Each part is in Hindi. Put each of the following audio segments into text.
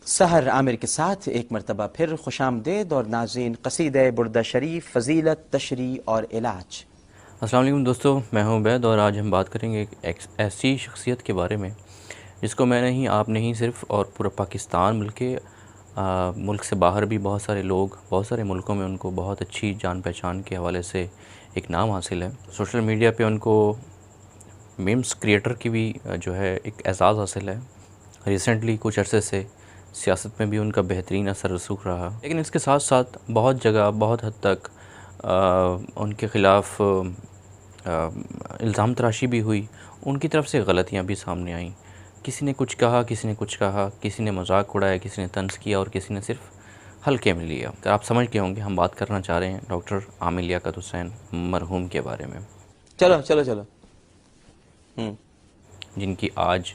सहर आमिर के साथ एक मरतबा फिर खुशामदेद और नाज़रीन क़सीदा बुर्दा शरीफ फ़जीलत तशरी और इलाज। अस्सलाम वालेकुम दोस्तों, मैं हूं उबैद और आज हम बात करेंगे एक ऐसी शख्सियत के बारे में जिसको मैं नहीं, आप नहीं, सिर्फ़ और पूरा पाकिस्तान बल्कि मुल्क से बाहर भी बहुत सारे लोग, बहुत सारे मुल्कों में उनको बहुत अच्छी जान पहचान के हवाले से एक नाम हासिल है। सोशल मीडिया पे उनको मीम्स क्रिएटर की भी जो है एक एजाज़ हासिल है। रिसेंटली कुछ अरसे से सियासत में भी उनका बेहतरीन असर रसूख रहा, लेकिन इसके साथ साथ बहुत जगह बहुत हद तक उनके ख़िलाफ़ इल्ज़ाम तराशी भी हुई, उनकी तरफ से गलतियाँ भी सामने आईं। किसी ने कुछ कहा, किसी ने कुछ कहा, किसी ने मजाक उड़ाया, किसी ने तंज़ किया और किसी ने सिर्फ़ हल्के में लिया। तो आप समझ गए होंगे हम बात करना चाह रहे हैं डॉक्टर आमिर लियाकत हुसैन मरहूम के बारे में, चलो चलो चलो। जिनकी आज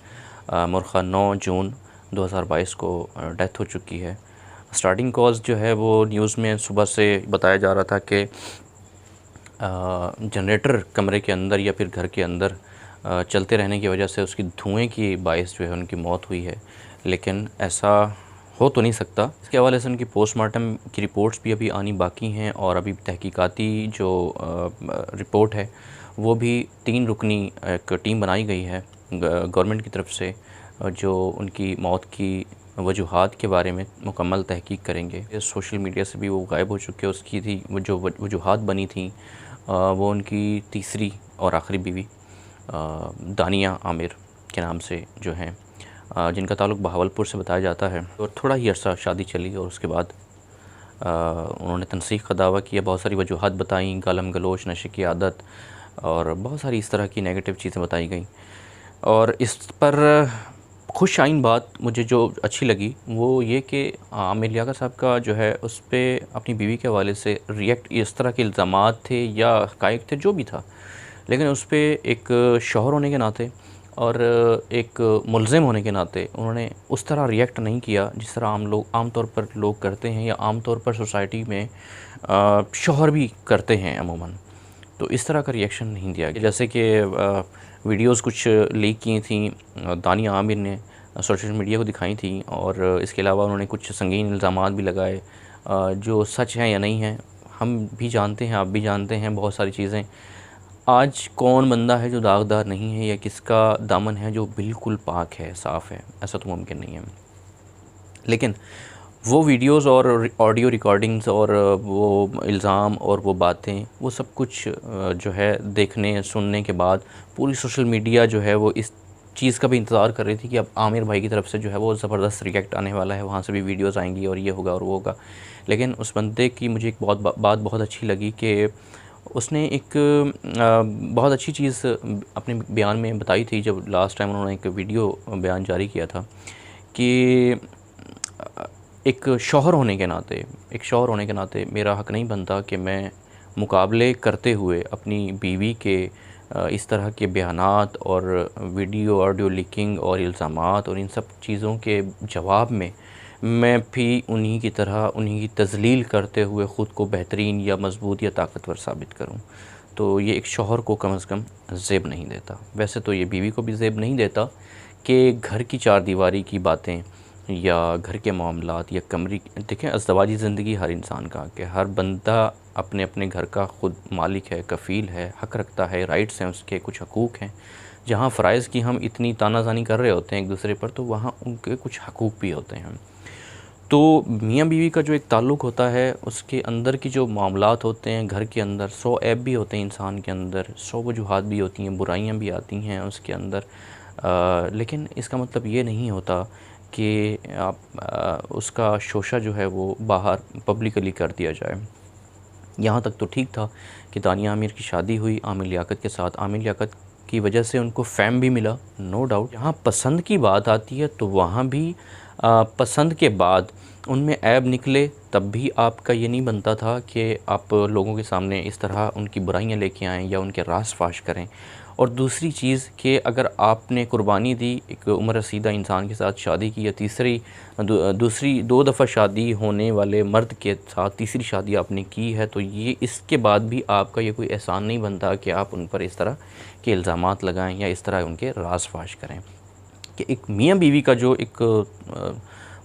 मुर्खा 9 जून 2022 को डेथ हो चुकी है। स्टार्टिंग कॉज जो है वो न्यूज़ में सुबह से बताया जा रहा था कि जनरेटर कमरे के अंदर या फिर घर के अंदर चलते रहने की वजह से उसकी धुएं की बाइस जो है उनकी मौत हुई है, लेकिन ऐसा हो तो नहीं सकता। इसके हवाले से उनकी पोस्टमार्टम की रिपोर्ट्स भी अभी आनी बाकी हैं और अभी तहकीकाती जो रिपोर्ट है वो भी 3 रुकनी एक टीम बनाई गई है गवर्नमेंट की तरफ से, जो उनकी मौत की वजूहात के बारे में मुकम्मल तहकीक करेंगे। सोशल मीडिया से भी वो गायब हो चुके हैं। उसकी थी वो जो वजूहात बनी थी वो उनकी तीसरी और आखिरी बीवी दानिया आमिर के नाम से जो हैं, जिनका ताल्लुक़ बहावलपुर से बताया जाता है। और थोड़ा ही अरसा शादी चली और उसके बाद उन्होंने तनसीख का दावा किया, बहुत सारी वजूहात बताई, गालम गलोच, नशे की आदत और बहुत सारी इस तरह की नेगेटिव चीज़ें बताई गई। और इस पर खुश आइन बात मुझे जो अच्छी लगी वो ये कि आमिर लियाकत साहब का जो है उस पर अपनी बीवी के हवाले से रिएक्ट, इस तरह के इल्ज़ामात थे या हक़ाइक़ थे जो भी था, लेकिन उस पर एक शौहर होने के नाते और एक मुल्ज़िम होने के नाते उन्होंने उस तरह रिएक्ट नहीं किया जिस तरह आम तौर पर लोग करते हैं या आम तौर पर सोसाइटी में शौहर भी करते हैं अमूमन। तो इस तरह का रिएक्शन नहीं दिया गया। जैसे कि वीडियोस कुछ लीक की थी दानिया आमिर ने, सोशल मीडिया को दिखाई थी और इसके अलावा उन्होंने कुछ संगीन इल्ज़ामात भी लगाए, जो सच हैं या नहीं हैं हम भी जानते हैं, आप भी जानते हैं बहुत सारी चीज़ें। आज कौन बंदा है जो दागदार नहीं है या किसका दामन है जो बिल्कुल पाक है, साफ़ है, ऐसा तो मुमकिन नहीं है। लेकिन वो वीडियोस और ऑडियो रिकॉर्डिंग्स और वो इल्ज़ाम और वो बातें, वो सब कुछ जो है देखने सुनने के बाद पूरी सोशल मीडिया जो है वो इस चीज़ का भी इंतज़ार कर रही थी कि अब आमिर भाई की तरफ से जो है वो ज़बरदस्त रिएक्ट आने वाला है, वहाँ से भी वीडियोस आएंगी और ये होगा और वो होगा। लेकिन उस बंदे की मुझे एक बात बहुत अच्छी लगी कि उसने एक बहुत अच्छी चीज़ अपने बयान में बताई थी, जब लास्ट टाइम उन्होंने एक वीडियो बयान जारी किया था कि एक शौहर होने के नाते, मेरा हक़ नहीं बनता कि मैं मुकाबले करते हुए अपनी बीवी के इस तरह के बयानात और वीडियो ऑडियो लीकिंग और इल्ज़ामात और इन सब चीज़ों के जवाब में मैं भी उन्हीं की तरह उन्हीं की तज़लील करते हुए ख़ुद को बेहतरीन या मज़बूत या ताकतवर साबित करूं। तो ये एक शौहर को कम अज़ कम ज़ेब नहीं देता। वैसे तो ये बीवी को भी ज़ेब नहीं देता कि घर की चारदीवारी की बातें या घर के मामलात या कमरी, देखें अज़दवाजी ज़िंदगी हर इंसान का, कि हर बंदा अपने अपने घर का ख़ुद मालिक है, कफ़ील है, हक़ रखता है, राइट्स हैं उसके, कुछ हकूक़ हैं। जहाँ फ़राइज़ की हम इतनी तानाज़ानी कर रहे होते हैं एक दूसरे पर, तो वहाँ उनके कुछ हकूक़ भी होते हैं। तो मियाँ बीवी का जो एक ताल्लुक़ होता है उसके अंदर की जो मामलात होते हैं घर के अंदर, 100 ऐब भी होते हैं इंसान के अंदर, 100 वजूहात भी होती हैं, बुराइयाँ भी आती हैं उसके अंदर, लेकिन इसका मतलब ये नहीं होता कि आप उसका शोशा जो है वो बाहर पब्लिकली कर दिया जाए। यहाँ तक तो ठीक था कि दानिया आमिर की शादी हुई आमिर लियाकत के साथ, आमिर लियाकत की वजह से उनको फ़ेम भी मिला, नो डाउट। यहाँ पसंद की बात आती है तो वहाँ भी पसंद के बाद उनमें ऐब निकले तब भी आपका ये नहीं बनता था कि आप लोगों के सामने इस तरह उनकी बुराइयां लेके आएँ या उनके राज फाश करें। और दूसरी चीज़ कि अगर आपने कुर्बानी दी, एक उम्र रसीदा इंसान के साथ शादी की या दूसरी 2 दफ़ा शादी होने वाले मर्द के साथ तीसरी शादी आपने की है, तो ये इसके बाद भी आपका ये कोई एहसान नहीं बनता कि आप उन पर इस तरह के इल्ज़ामात लगाएं या इस तरह उनके राज फाश करें। कि एक मियाँ बीवी का जो एक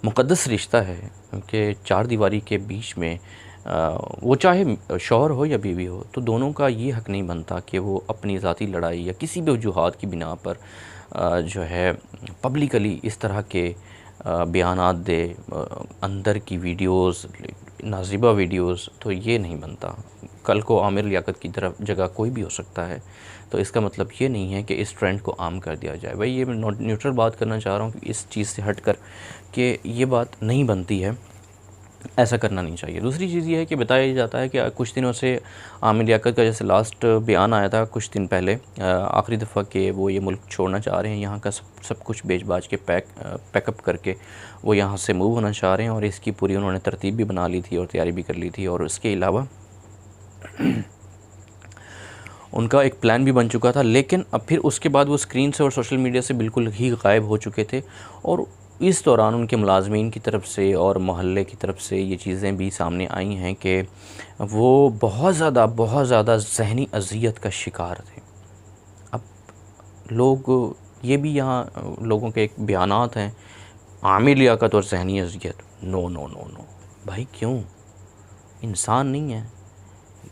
मुक़द्दस रिश्ता है कि चार दीवारी के बीच में वो चाहे शौहर हो या बीवी हो, तो दोनों का ये हक़ नहीं बनता कि वो अपनी ज़ाती लड़ाई या किसी भी वजूहात की बिना पर जो है पब्लिकली इस तरह के बयानात दे, अंदर की वीडियोस, नाज़िबा वीडियोस, तो ये नहीं बनता। कल को आमिर लियाकत की तरफ जगह कोई भी हो सकता है, तो इसका मतलब ये नहीं है कि इस ट्रेंड को आम कर दिया जाए। भाई ये मैं न्यूट्रल बात करना चाह रहा हूँ कि इस चीज़ से हट कर कि ये बात नहीं बनती है, ऐसा करना नहीं चाहिए। दूसरी चीज़ ये है कि बताया जाता है कि कुछ दिनों से आमिर लियाकत का जैसे लास्ट बयान आया था कुछ दिन पहले, आखिरी दफ़ा कि वो ये मुल्क छोड़ना चाह रहे हैं, यहाँ का सब कुछ बेच बाच के पैकअप करके वो यहाँ से मूव होना चाह रहे हैं, और इसकी पूरी उन्होंने तरतीब भी बना ली थी और तैयारी भी कर ली थी, और उसके अलावा उनका एक प्लान भी बन चुका था। लेकिन अब फिर उसके बाद वो स्क्रीन से और सोशल मीडिया से बिल्कुल ही गायब हो चुके थे, और इस दौरान उनके मुलाजमीन की तरफ से और मोहल्ले की तरफ से ये चीज़ें भी सामने आई हैं कि वो बहुत ज़्यादा ज़हनी अज़ियत का शिकार थे। अब लोग ये भी यहाँ लोगों के एक बयानात हैं, आमिर लियाकत और ज़हनी अज़ियत, नो नो नो नो भाई, क्यों? इंसान नहीं है,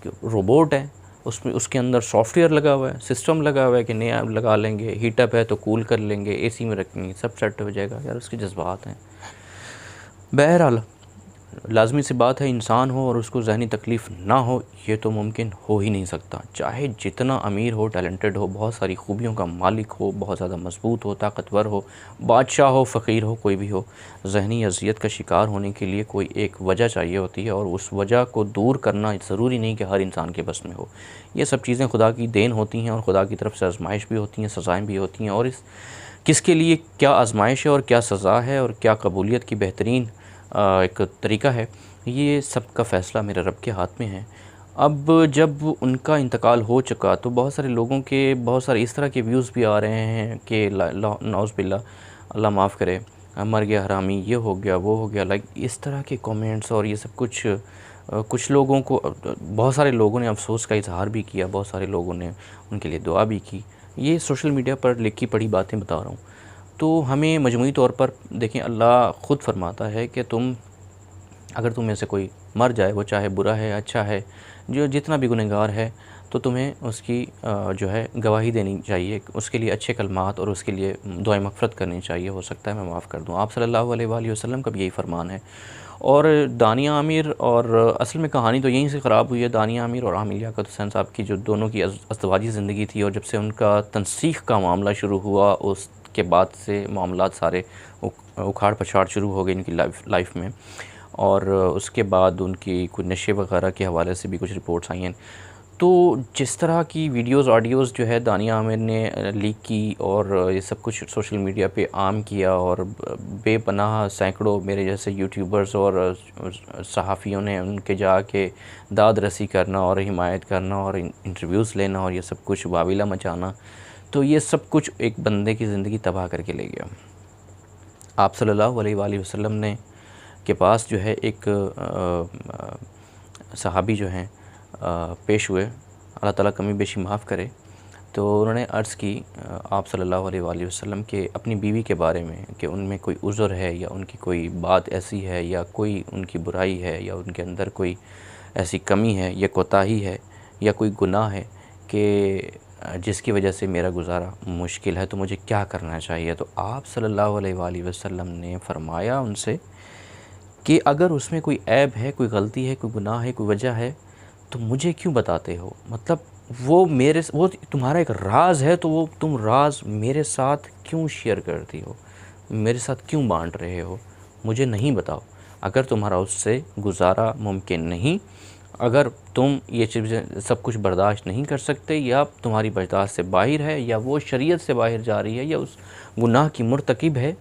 रोबोट है, उसमें उसके अंदर सॉफ्टवेयर लगा हुआ है, सिस्टम लगा हुआ है कि नया लगा लेंगे, हीटअप है तो कूल कर लेंगे, एसी में रखेंगे, सब सेट हो जाएगा। यार उसके जज्बात हैं। बहरहाल लाजमी सी बात है, इंसान हो और उसको ज़हनी तकलीफ़ ना हो, ये तो मुमकिन हो ही नहीं सकता। चाहे जितना अमीर हो, टैलेंटेड हो, बहुत सारी खूबियों का मालिक हो, बहुत ज़्यादा मजबूत हो, ताकतवर हो, बादशाह हो, फ़कीर हो, कोई भी हो, ज़हनी अज़ियत का शिकार होने के लिए कोई एक वजह चाहिए होती है, और उस वजह को दूर करना ज़रूरी नहीं कि हर इंसान के बस में हो। ये सब चीज़ें खुदा की देन होती हैं, और खुदा की तरफ से आजमाइश भी होती हैं, सज़ाएँ भी होती हैं, और इस किसके लिए क्या आजमाइश है और क्या सज़ा है और क्या कबूलियत की बेहतरीन एक तरीका है, ये सब का फ़ैसला मेरे रब के हाथ में है। अब जब उनका इंतकाल हो चुका, तो बहुत सारे लोगों के बहुत सारे इस तरह के व्यूज़ भी आ रहे हैं कि नाउज़ बिल्लाह, अल्लाह माफ़ करे, मर गया हरामी, ये हो गया, वो हो गया, लाइक इस तरह के कमेंट्स, और ये सब कुछ कुछ लोगों को, बहुत सारे लोगों ने अफ़सोस का इज़हार भी किया, बहुत सारे लोगों ने उनके लिए दुआ भी की। ये सोशल मीडिया पर लिखी पढ़ी बातें बता रहा हूँ। तो हमें मजमूई तौर पर देखें, अल्लाह ख़ुद फरमाता है कि अगर तुम में से कोई मर जाए, वो चाहे बुरा है अच्छा है, जो जितना भी गुनहगार है, तो तुम्हें उसकी जो है गवाही देनी चाहिए, उसके लिए अच्छे कलमात और उसके लिए दुआए मग़फ़िरत करनी चाहिए। हो सकता है मैं माफ़ कर दूँ। आप सल्लल्लाहु अलैहि वसल्लम का भी यही फ़रमान है। और दानिया आमिर, और असल में कहानी तो यहीं से ख़राब हुई है, दानिया आमिर और आमिर लियाकत हुसैन साहब की जो दोनों की अज़दवाजी ज़िंदगी थी, और जब से उनका तनसीख का मामला शुरू हुआ, उसके बाद से मामलात सारे उखाड़ पछाड़ शुरू हो गए इनकी लाइफ में। और उसके बाद उनकी कुछ नशे वगैरह के हवाले से भी कुछ रिपोर्ट्स आई हैं। तो जिस तरह की वीडियोस ऑडियोज़ जो है दानिया आमिर ने लीक की, और ये सब कुछ सोशल मीडिया पे आम किया, और बेपनाह सैकड़ों मेरे जैसे यूट्यूबर्स और सहाफ़ियों ने उनके जाके दाद रसी करना और हिमायत करना और इंटरव्यूज़ लेना और ये सब कुछ वाविला मचाना, तो ये सब कुछ एक बंदे की ज़िंदगी तबाह करके ले गया। आप सल्लल्लाहु अलैहि वसल्लम ने के पास जो है एक सहाबी जो हैं पेश हुए, अल्लाह ताला कमी बेशी माफ़ करे। तो उन्होंने अर्ज़ की आप सल्लल्लाहु अलैहि वसल्लम के अपनी बीवी के बारे में कि उनमें कोई उज़र है, या उनकी कोई बात ऐसी है, या कोई उनकी बुराई है, या उनके अंदर कोई ऐसी कमी है या कोताही है या कोई गुनाह है कि जिसकी वजह से मेरा गुज़ारा मुश्किल है, तो मुझे क्या करना चाहिए। तो आप सल्लल्लाहु अलैहि वसल्लम ने फ़रमाया उनसे कि अगर उसमें कोई ऐब है, कोई गलती है, कोई गुनाह है, कोई वजह है, तो मुझे क्यों बताते हो? मतलब वो तुम्हारा एक राज़ है, तो वो तुम राज़ मेरे साथ क्यों शेयर करती हो, मेरे साथ क्यों बांट रहे हो? मुझे नहीं बताओ। अगर तुम्हारा उससे गुज़ारा मुमकिन नहीं, अगर तुम ये चीज़ें सब कुछ बर्दाश्त नहीं कर सकते, या तुम्हारी बर्दाश्त से बाहर है, या वो शरीयत से बाहर जा रही है, या उस गुनाह की मुर्तकिब है,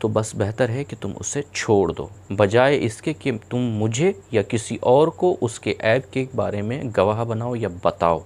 तो बस बेहतर है कि तुम उसे छोड़ दो, बजाय इसके कि तुम मुझे या किसी और को उसके ऐब के बारे में गवाह बनाओ या बताओ।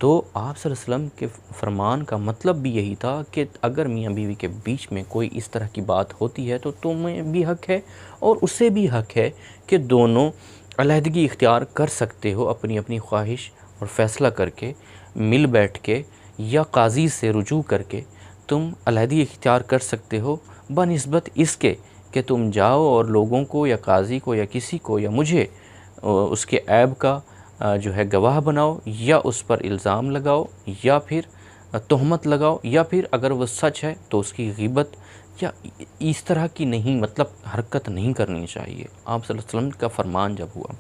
तो आप सल्लल्लाहु अलैहि वसल्लम के फ़रमान का मतलब भी यही था कि अगर मियाँ बीवी के बीच में कोई इस तरह की बात होती है, तो तुम्हें भी हक़ है और उसे भी हक़ है कि दोनों अलहदगी इख्तियार कर सकते हो, अपनी अपनी ख्वाहिश और फ़ैसला करके, मिल बैठ के या काज़ी से रुजू करके तुम अलहदगी इख्तियार कर सकते हो, बनिस्बत इसके कि तुम जाओ और लोगों को या काजी को या किसी को या मुझे उसके ऐब का जो है गवाह बनाओ, या उस पर इल्ज़ाम लगाओ, या फिर तोहमत लगाओ, या फिर अगर वो सच है तो उसकी ग़ीबत या इस तरह की नहीं, मतलब हरकत नहीं करनी चाहिए। आप सल्लल्लाहु अलैहि वसल्लम का फरमान जब हुआ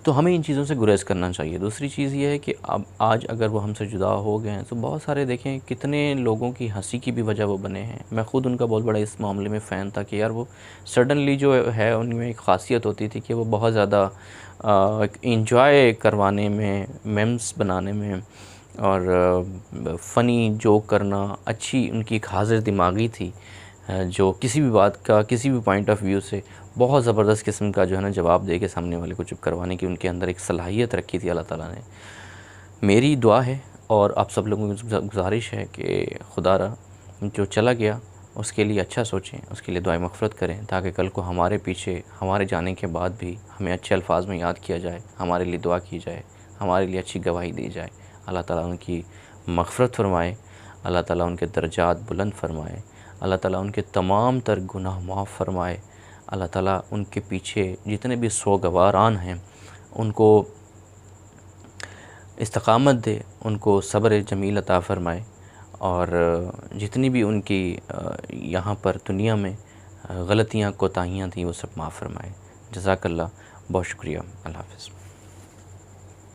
तो हमें इन चीज़ों से गुरेज़ करना चाहिए। दूसरी चीज़ ये है कि अब आज अगर वो हमसे जुदा हो गए हैं तो बहुत सारे देखें कितने लोगों की हंसी की भी वजह वो बने हैं। मैं ख़ुद उनका बहुत बड़ा इस मामले में फ़ैन था कि यार वो सडनली जो है उनमें एक ख़ासियत होती थी कि वो बहुत ज़्यादा इंजॉय करवाने में, मेम्स बनाने में और फ़नी जोक करना, अच्छी उनकी एक हाज़िर दिमागी थी जो किसी भी बात का किसी भी पॉइंट ऑफ व्यू से बहुत ज़बरदस्त किस्म का जो है ना जवाब दे के सामने वाले को चुप करवाने की उनके अंदर एक सलाहियत रखी थी अल्लाह ताला ने। मेरी दुआ है और आप सब लोगों की गुज़ारिश है कि खुदारा जो चला गया उसके लिए अच्छा सोचें, उसके लिए दुआए मग़फ़िरत करें, ताकि कल को हमारे पीछे हमारे जाने के बाद भी हमें अच्छे अल्फाज में याद किया जाए, हमारे लिए दुआ की जाए, हमारे लिए अच्छी गवाही दी जाए। अल्लाह ताला उनकी मग़फ़िरत फ़रमाए, अल्लाह ताला उनके दर्जात बुलंद फ़रमाए, अल्लाह ताला उनके तमाम तर गुनाह माफ़ फ़रमाए, अल्लाह ताला उनके पीछे जितने भी सोगवारान हैं उनको इस्तक़ामत दे, उनको सब्र जमील अता फ़रमाए, और जितनी भी उनकी यहाँ पर दुनिया में गलतियाँ कोताहियाँ थी वो सब माफ़ फ़रमाए। जज़ाकल्लाह, बहुत शुक्रिया। अल्लाह हाफ़िज़।